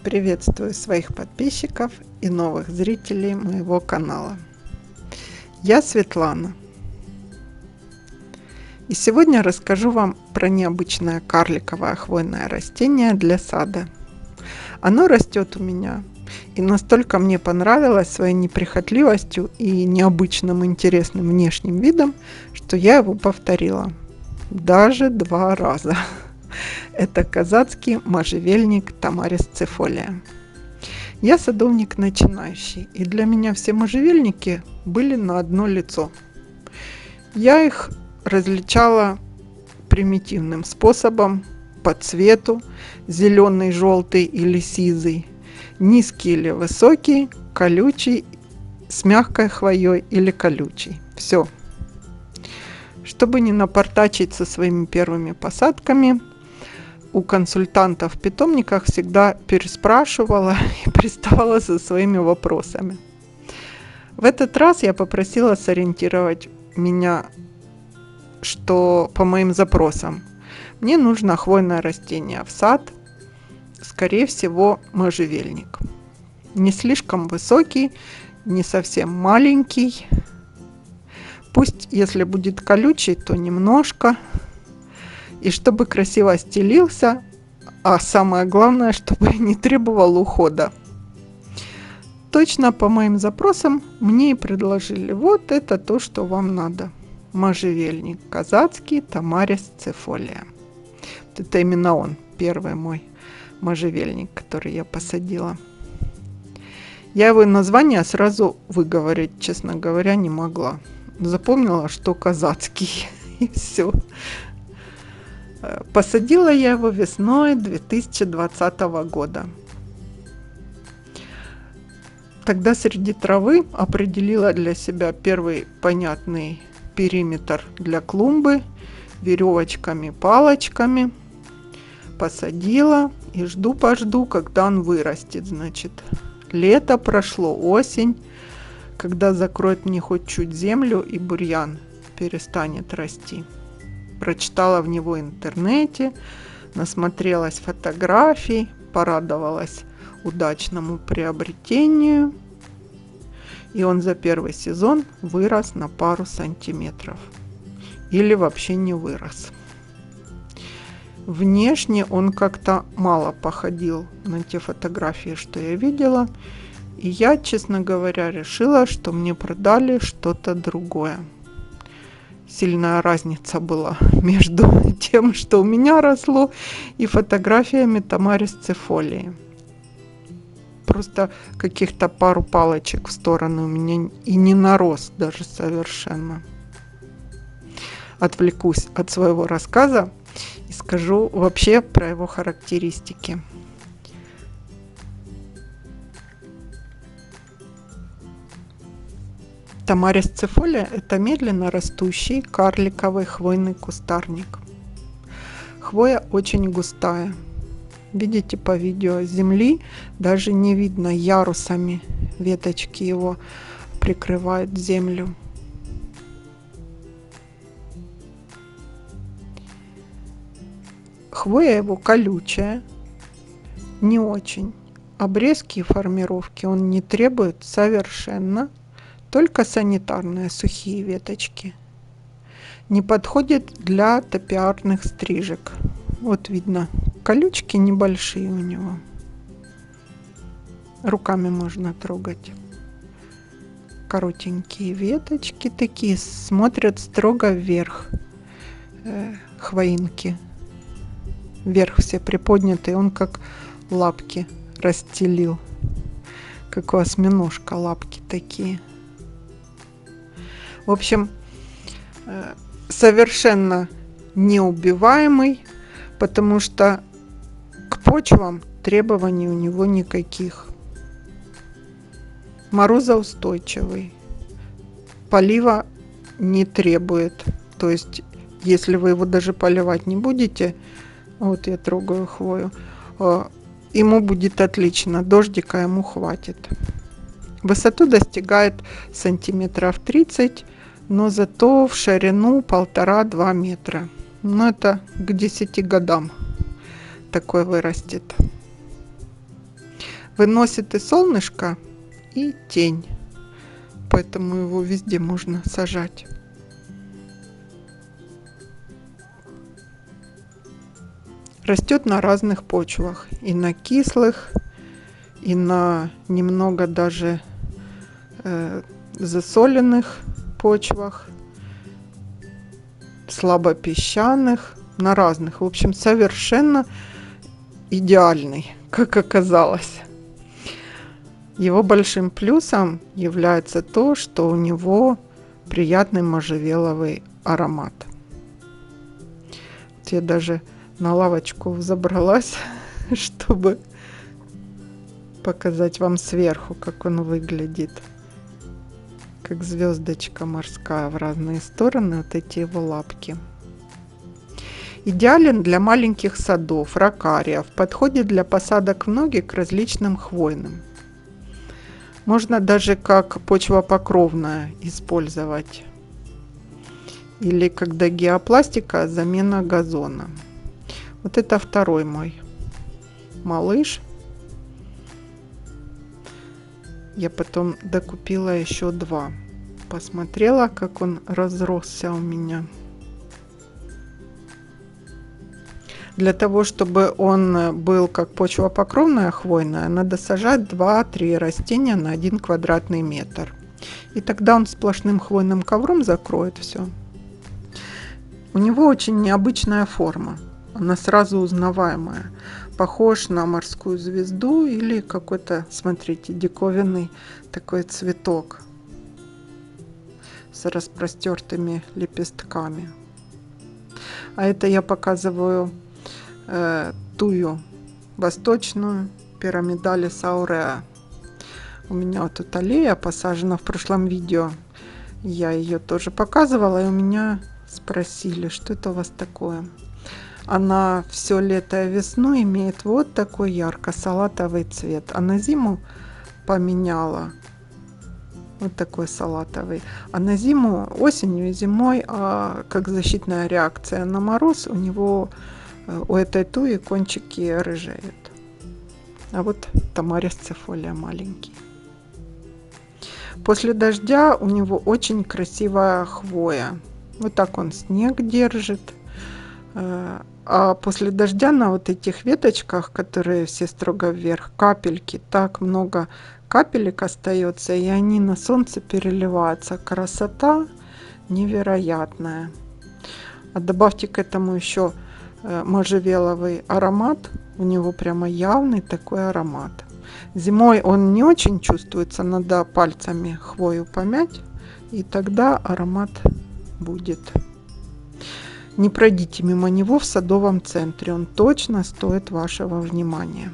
Приветствую своих подписчиков и новых зрителей моего канала. Я Светлана. И сегодня расскажу вам про необычное карликовое хвойное растение для сада. Оно растет у меня и настолько мне понравилось своей неприхотливостью и необычным интересным внешним видом, что я его повторила даже 2 раза. Это казацкий можжевельник Тамарис цифолия. Я садовник начинающий, и для меня все можжевельники были на одно лицо. Я их различала примитивным способом по цвету: зеленый, желтый или сизый, низкий или высокий, колючий, с мягкой хвоей или колючий. Все. Чтобы не напортачить со своими первыми посадками, у консультантов в питомниках всегда переспрашивала и приставала со своими вопросами. В этот раз я попросила сориентировать меня, что по моим запросам мне нужно хвойное растение в сад, скорее всего можжевельник. Не слишком высокий, не совсем маленький. Пусть, если будет колючий, то немножко. И чтобы красиво стелился, а самое главное, чтобы не требовал ухода. Точно по моим запросам мне и предложили: вот это то, что вам надо. Можжевельник казацкий Тамарис цифолия. Это именно он, первый мой можжевельник, который я посадила. Я его название сразу выговорить, честно говоря, не могла. Запомнила, что казацкий, и все. Посадила я его весной 2020 года. Тогда среди травы определила для себя первый понятный периметр для клумбы веревочками, палочками. Посадила и жду-пожду, когда он вырастет. Значит, лето прошло, осень, когда закроет мне хоть чуть землю и бурьян перестанет расти. Прочитала в него в интернете, насмотрелась фотографий, порадовалась удачному приобретению. И он за первый сезон вырос на пару сантиметров. Или вообще не вырос. Внешне он как-то мало походил на те фотографии, что я видела. И я, честно говоря, решила, что мне продали что-то другое. Сильная разница была между тем, что у меня росло, и фотографиями Тамарис цифолии. Просто каких-то пару палочек в сторону у меня и не нарос даже совершенно. Отвлекусь от своего рассказа и скажу вообще про его характеристики. Тамарис цифолия – это медленно растущий карликовый хвойный кустарник. Хвоя очень густая. Видите по видео, земли даже не видно, ярусами веточки его прикрывают землю. Хвоя его колючая, не очень. Обрезки и формировки он не требует совершенно. Только санитарные сухие веточки. Не подходит для топиарных стрижек. Вот видно, колючки небольшие у него. Руками можно трогать. Коротенькие веточки такие, смотрят строго вверх. Хвоинки. Вверх все приподнятые, он как лапки расстелил. Как у осьминожка лапки такие. В общем, совершенно неубиваемый, потому что к почвам требований у него никаких. Морозоустойчивый, полива не требует. То есть, если вы его даже поливать не будете, вот я трогаю хвою, ему будет отлично, дождика ему хватит. Высоту достигает сантиметров 30, но зато в ширину 1,5-2 метра. Но это к 10 годам такой вырастет. выносит и солнышко, и тень. Поэтому его везде можно сажать. Растет на разных почвах. И на кислых, и на немного даже засоленных почвах, слабопесчаных, на разных. В общем, совершенно идеальный, как оказалось. Его большим плюсом является то, что у него приятный можжевеловый аромат. Вот я даже на лавочку взобралась, чтобы показать вам сверху, как он выглядит. Как звездочка морская в разные стороны, вот эти его лапки. Идеален для маленьких садов, ракариев, подходит для посадок в ноги к различным хвойным. Можно даже как почвопокровная использовать. Или когда геопластика, замена газона. Вот это второй мой малыш. Я потом докупила еще 2. Посмотрела, как он разросся у меня. Для того, чтобы он был как почвопокровная хвойная, надо сажать 2-3 растения на 1 квадратный метр. И тогда он сплошным хвойным ковром закроет все. У него очень необычная форма. Она сразу узнаваемая. Похож на морскую звезду или какой-то, смотрите, диковинный такой цветок с распростертыми лепестками. А это я показываю тую восточную пирамидалис ауреа. У меня вот тут аллея посажена в прошлом видео. Я ее тоже показывала, и у меня спросили, что это у вас такое. Она все лето и весну имеет вот такой ярко-салатовый цвет. А на зиму поменяла вот такой салатовый. А на зиму, осенью и зимой, как защитная реакция на мороз, у этой туи кончики рыжеют. А вот Тамарис цифолия маленький. После дождя у него очень красивая хвоя. Вот так он снег держит. А после дождя на вот этих веточках, которые все строго вверх, капельки, так много капелек остается, и они на солнце переливаются. Красота невероятная. А добавьте к этому еще можжевеловый аромат. У него прямо явный такой аромат. Зимой он не очень чувствуется, надо пальцами хвою помять, и тогда аромат будет. Не пройдите мимо него в садовом центре, он точно стоит вашего внимания.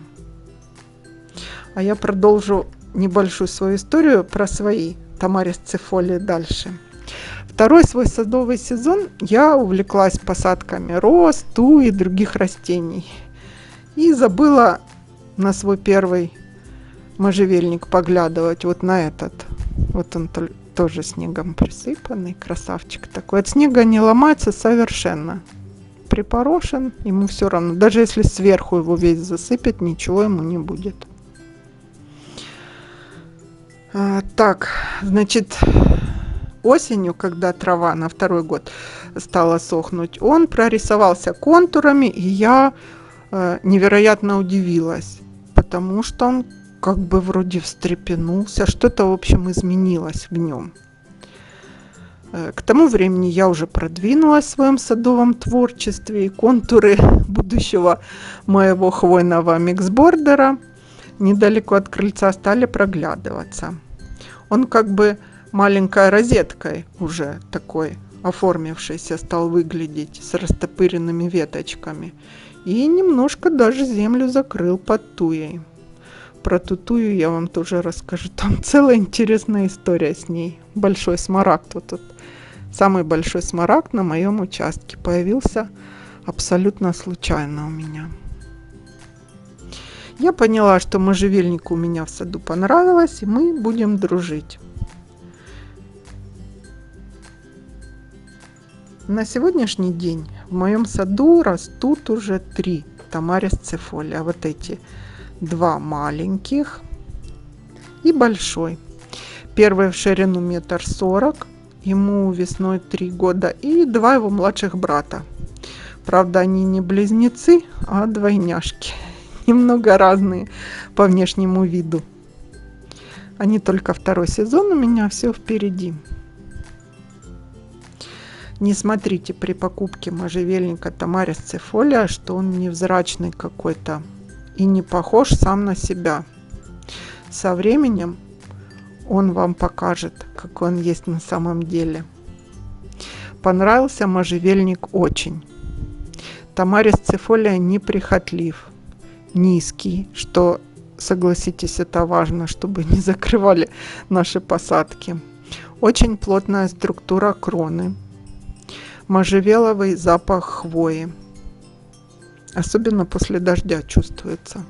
А я продолжу небольшую свою историю про свои Тамарис цифолии дальше. Второй свой садовый сезон я увлеклась посадками роз, туи и других растений. И забыла на свой первый можжевельник поглядывать, вот на этот. Вот он тоже снегом присыпанный, красавчик такой. От снега не ломается совершенно. Припорошен, ему все равно. Даже если сверху его весь засыпет, ничего ему не будет. Так, значит, осенью, когда трава на второй год стала сохнуть, он прорисовался контурами, и я невероятно удивилась, потому что он как бы вроде встрепенулся, что-то, в общем, изменилось в нем. К тому времени я уже продвинулась в своем садовом творчестве, и контуры будущего моего хвойного миксбордера недалеко от крыльца стали проглядываться. Он как бы маленькой розеткой уже такой оформившийся стал выглядеть, с растопыренными веточками, и немножко даже землю закрыл под туей. Про ту тую я вам тоже расскажу. Там целая интересная история с ней. Большой смарагд. Вот тут самый большой смарагд на моем участке появился абсолютно случайно у меня. Я поняла, что можжевельник у меня в саду понравилось, и мы будем дружить. На сегодняшний день в моем саду растут уже 3 Тамарис цифолия. Вот эти 2 маленьких и большой. Первый в ширину 1,40 м, ему весной 3 года, и 2 его младших брата. Правда, они не близнецы, а двойняшки. Немного разные по внешнему виду. Они только 2-й сезон, у меня все впереди. Не смотрите при покупке можжевельника Тамарис цифолия, что он невзрачный какой-то и не похож сам на себя. Со временем он вам покажет, какой он есть на самом деле. Понравился можжевельник очень. Тамарис цифолия неприхотлив, низкий, что, согласитесь, это важно, чтобы не закрывали наши посадки. Очень плотная структура кроны. Можжевеловый запах хвои. Особенно после дождя чувствуется.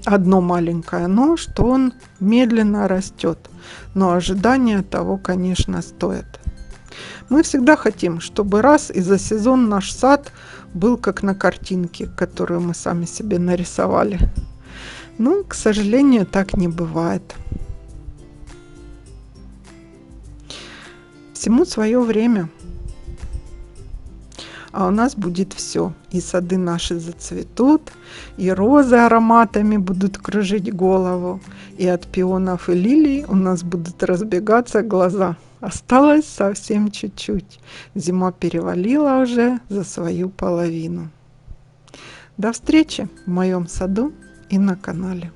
Одно маленькое но, что он медленно растет. Но ожидания того, конечно, стоят. Мы всегда хотим, чтобы раз и за сезон наш сад был как на картинке, которую мы сами себе нарисовали. Но, к сожалению, так не бывает. Всему свое время. А у нас будет все. И сады наши зацветут, и розы ароматами будут кружить голову, и от пионов и лилий у нас будут разбегаться глаза. Осталось совсем чуть-чуть. Зима перевалила уже за свою половину. До встречи в моем саду и на канале.